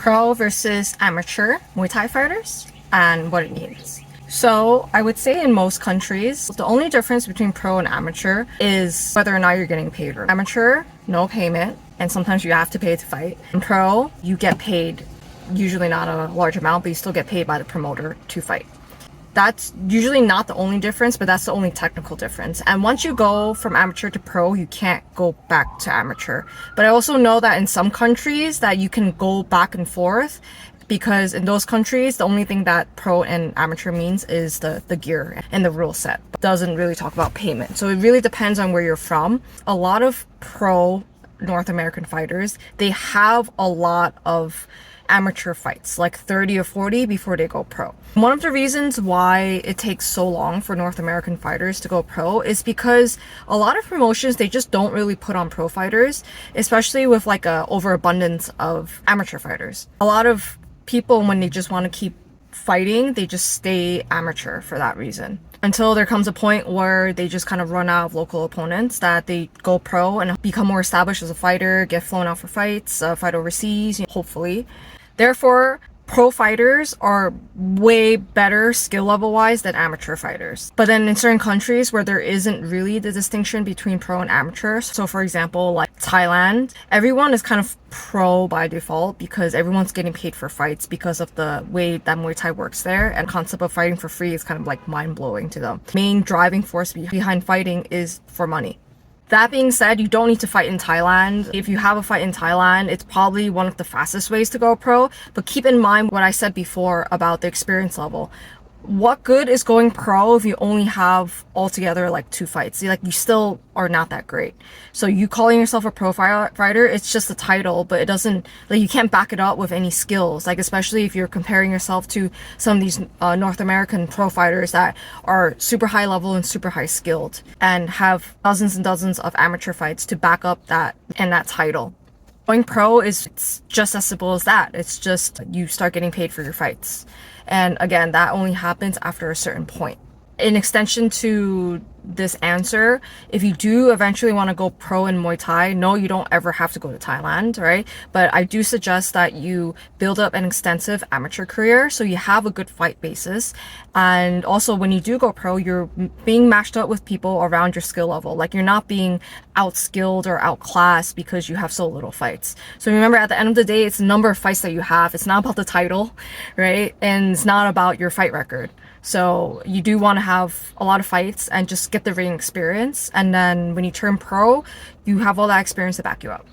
Pro versus amateur Muay Thai fighters and what it means. So I would say in most countries, the only difference between pro and amateur is whether or not you're getting paid. Amateur, no payment, and sometimes you have to pay to fight. In pro, you get paid, usually not a large amount, but you still get paid by the promoter to fight. That's usually not the only difference, but that's the only technical difference. And once you go from amateur to pro, you can't go back to amateur. But I also know that in some countries that you can go back and forth, because in those countries, the only thing that pro and amateur means is the gear and the rule set. It doesn't really talk about payment. So it really depends on where you're from. A lot of pro North American fighters, they have a lot of amateur fights, like 30 or 40 before they go pro. One of the reasons why it takes so long for North American fighters to go pro is because a lot of promotions, they just don't really put on pro fighters, especially with like a overabundance of amateur fighters. A lot of people, when they just want to keep fighting, they just stay amateur for that reason. Until there comes a point where they just kind of run out of local opponents, that they go pro and become more established as a fighter, get flown out for fights, fight overseas, hopefully. Therefore, pro fighters are way better skill level wise than amateur fighters. But then in certain countries where there isn't really the distinction between pro and amateur, so for example, like Thailand, everyone is kind of pro by default because everyone's getting paid for fights because of the way that Muay Thai works there, and the concept of fighting for free is kind of like mind-blowing to them. Main driving force behind fighting is for money. That being said, you don't need to fight in Thailand. If you have a fight in Thailand, it's probably one of the fastest ways to go pro. But keep in mind what I said before about the experience level. What good is going pro if you only have altogether like 2 fights? Like, you still are not that great. So you calling yourself a pro fighter, it's just a title, but it doesn't, like, you can't back it up with any skills. Like, especially if you're comparing yourself to some of these North American pro fighters that are super high level and super high skilled and have dozens and dozens of amateur fights to back up that and that title. Going pro it's just as simple as that. It's just you start getting paid for your fights. And again, that only happens after a certain point. In extension to this answer, if you do eventually want to go pro in Muay Thai, no, you don't ever have to go to Thailand, right? But I do suggest that you build up an extensive amateur career so you have a good fight basis. And also when you do go pro, you're being matched up with people around your skill level. Like, you're not being outskilled or outclassed because you have so little fights. So remember, at the end of the day, it's the number of fights that you have. It's not about the title, right? And it's not about your fight record. So you do want to have a lot of fights and just get the ring experience. And then when you turn pro, you have all that experience to back you up.